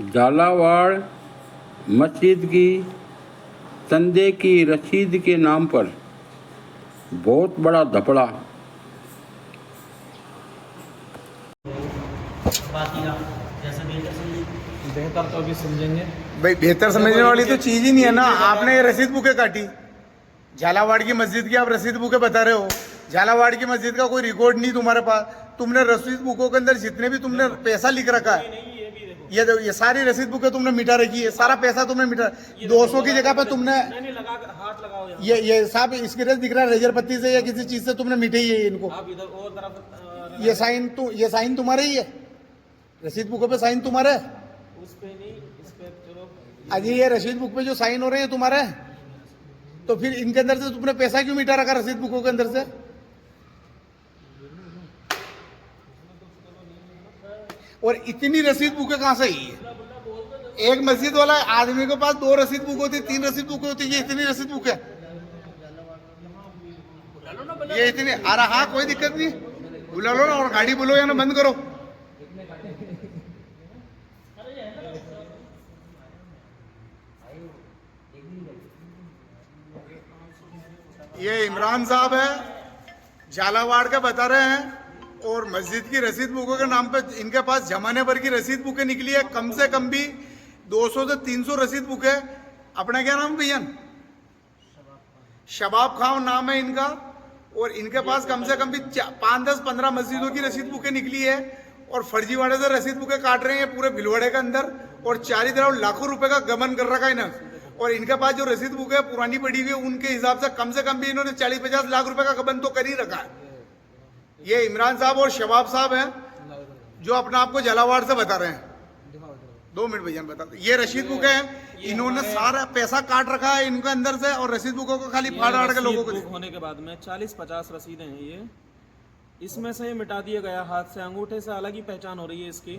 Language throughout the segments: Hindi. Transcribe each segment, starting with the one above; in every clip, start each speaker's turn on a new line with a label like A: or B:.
A: झालावाड़ मस्जिद की चंदे की रसीद के नाम पर बहुत बड़ा धपड़ा।
B: बेहतर तो अभी समझेंगे
C: भाई, बेहतर समझने वाली तो चीज ही नहीं है ना। आपने ये रसीद बुकें काटी, झालावाड़ की मस्जिद की आप रसीद बुकें बता रहे हो। झालावाड़ की मस्जिद का कोई रिकॉर्ड नहीं तुम्हारे पास। तुमने रसीद बुकों के अंदर जितने भी तुमने पैसा लिख रखा है, ये सारी रसीद बुकें तुमने मिटा रखी है। सारा पैसा तुमने मिटा, 200 की जगह पे तुमने ये साहब स्क्रेच दिख रहा है रेजर पत्ती से या किसी चीज से तुमने मिटे ही है इनको। ये साइन तुम्हारे ही है, रसीद बुकों पे साइन तुम्हारे है।
B: उस पे नहीं, इस पे चलो।
C: अजी ये रसीद बुक पे जो साइन हो रहे हैं तुम्हारे, तो फिर इनके अंदर से तुमने पैसा क्यों मिटा रखा रसीद बुकों के अंदर से? और इतनी रसीद बुकें कहां से आई है? एक मस्जिद वाला आदमी के पास 2 रसीद बुक होती, 3 रसीद बुक होती, ये इतनी रसीद बुक है ये इतनी। अरे हाँ, कोई दिक्कत नहीं, बुला लो ना और गाड़ी बोलो या ना बंद करो। ये इमरान साहब है, झालावाड़ का बता रहे हैं, और मस्जिद की रसीद बुकों के नाम पे इनके पास जमाने भर की रसीद बुकें निकली है। कम से कम भी 200 से 300 रसीद बुकें। अपना क्या नाम भैया? शबाब खान नाम है इनका। और इनके पास कम से कम भी 5, 10, 15 मस्जिदों की रसीद बुकें निकली है। और फर्जीवाड़े से रसीद बुकें काट रहे हैं पूरे भिलवाड़े के अंदर, और चारों तरफ लाखों रुपए का गबन कर रखा है ना। और इनके पास जो रसीद बुक है पुरानी पड़ी हुई है, उनके हिसाब से कम भी इन्होंने 40-50 लाख रुपए का गबन तो कर ही रखा है। ये इमरान साहब और शबाब साहब हैं जो अपना आपको झालावाड़ से बता रहे हैं। 2 मिनट भैया बता। ये रसीद बुक है, इन्होंने सारा पैसा काट रखा है इनके अंदर से, और रसीद बुकों को खाली फाड़ के लोगों को
B: होने के बाद में 40-50 रसीदें हैं ये। इसमें से मिटा दिया गया हाथ से, अंगूठे से अलग ही पहचान हो रही है इसकी।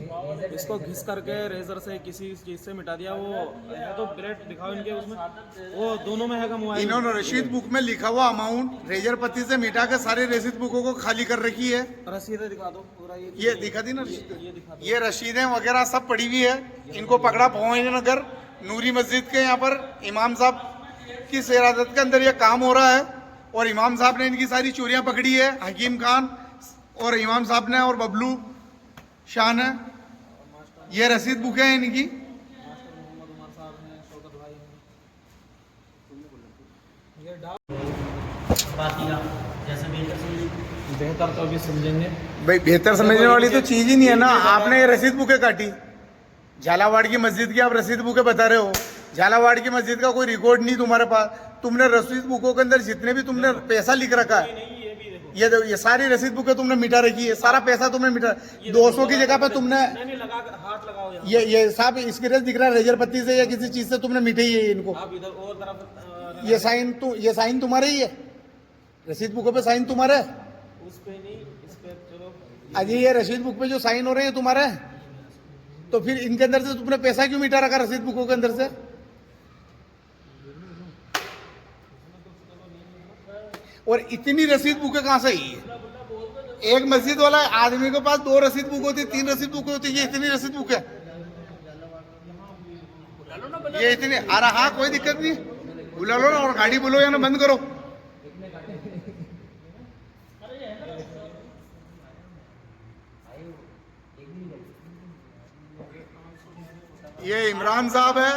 B: इसको घिस करके रेजर से किसी चीज से मिटा दिया। वो है तो ब्लेड दिखाओ इनके, उसमें वो दोनों में है का मोबाइल।
C: इन्होंने रसीद बुक में लिखा हुआ अमाउंट रेजर पत्ती से मिटा के सारी रसीद बुकों को खाली कर रखी है।
B: रसीदें दिखा दो पूरा।
C: ये दिखा दी ना, ये रसीदें वगैरह सब पड़ी हुई है। इनको पकड़ा भवानीनगर नूरी मस्जिद के यहाँ पर इमाम साहब की सिरादत के अंदर ये काम हो रहा है। और इमाम साहब ने इनकी सारी चोरियां पकड़ी है, हकीम खान और इमाम साहब ने और बबलू शाह ने। ये रसीद बुकें हैं इनकी।
B: बेहतर तो अभी समझेंगे
C: भाई, बेहतर समझने वाली तो चीज ही नहीं है ना। आपने ये रसीद बुकें काटी, झालावाड़ की मस्जिद की आप रसीद बुकें बता रहे हो। झालावाड़ की मस्जिद का कोई रिकॉर्ड नहीं तुम्हारे पास। तुमने रसीद बुकों के अंदर जितने भी तुमने पैसा लिख रखा है, ये सारी रसीद बुकें तुमने मिटा रखी है। सारा पैसा तुमने मिटा, 200 की जगह पे तुमने ये साहब स्क्रेच दिख रहा है रेजर पत्ती से या किसी चीज से तुमने मिटे ही है इनको। ये साइन तुम्हारे ही है, रसीद बुकों पे साइन तुम्हारे है।
B: उस पे नहीं, इस पे चलो।
C: अजी ये रसीद बुक पे जो साइन हो रहे हैं तुम्हारे, तो फिर इनके अंदर से तुमने पैसा क्यों मिटा रखा रसीद बुकों के अंदर से? और इतनी रसीद बुकें कहां से आई है? एक मस्जिद वाला आदमी के पास 2 रसीद बुक होती, 3 रसीद बुक होती, ये इतनी रसीद बुक है ये इतनी। अरे हाँ, कोई दिक्कत नहीं, बुला लो ना और गाड़ी बोलो या ना बंद करो। ये इमरान साहब है,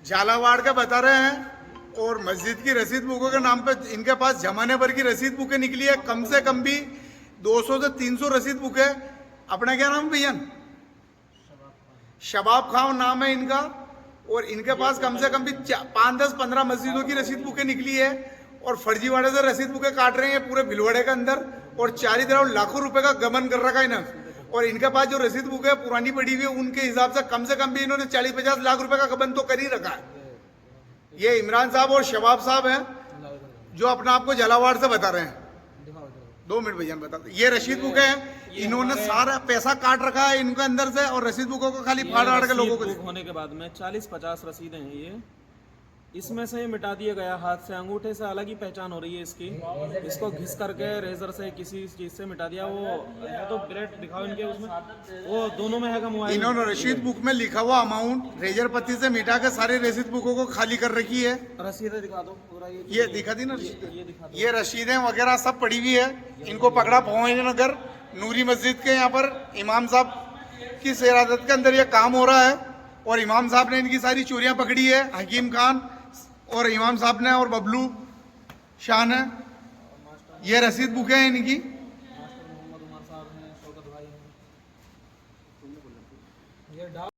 C: झालावाड़ का बता रहे हैं, और मस्जिद की रसीद बुकों के नाम पे इनके पास जमाने भर की रसीद बुकें निकली है। कम से कम भी 200 से 300 रसीद बुकें। अपना क्या नाम भैया? शबाब खान नाम है इनका। और इनके पास कम से कम भी 5, 10, 15 मस्जिदों की रसीद बुकें निकली है। और फर्जीवाड़े से रसीद बुकें काट रहे हैं पूरे भिलवाड़े के अंदर, और चारों तरफ लाखों रुपए का गबन कर रखा है ना। और इनके पास जो रसीद बुक है पुरानी पड़ी हुई है, उनके हिसाब से कम भी इन्होंने 40-50 लाख रुपए का गबन तो कर ही रखा है। ये इमरान साहब और शबाब साहब हैं जो अपना आपको झालावाड़ से बता रहे हैं। 2 मिनट भैया बता। ये रसीद बुक है, इन्होंने सारा पैसा काट रखा है इनके अंदर से, और रसीद बुकों को खाली फाड़ के लोगों को।
B: होने के बाद में 40-50 रसीदें हैं ये। इसमें से मिटा दिया गया हाथ से, अंगूठे से अलग ही पहचान हो रही है इसकी। इसको घिस करके रेजर से किसी चीज से मिटा दिया। वो है तो ब्लेड दिखाओ इनके, उसमें वो दोनों में है मोबाइल।
C: इन्होंने रसीद बुक में लिखा हुआ अमाउंट रेजर पत्ती से मिटा के सारी रसीद बुकों को खाली कर रखी है।
B: रसीदें दिखा दो पूरा,
C: ये दिखा दी ना
B: ये दिखा दो।
C: ये रसीदें वगैरह सब पड़ी हुई है। इनको पकड़ा भवानीनगर नूरी मस्जिद के यहाँ पर इमाम साहब की सेरादत के अंदर ये काम हो रहा है और इमाम साहब ने इनकी सारी चोरियां पकड़ी है। हकीम खान और इमाम साहब ने और बबलू शाह ने। ये रसीद बुकें हैं इनकी।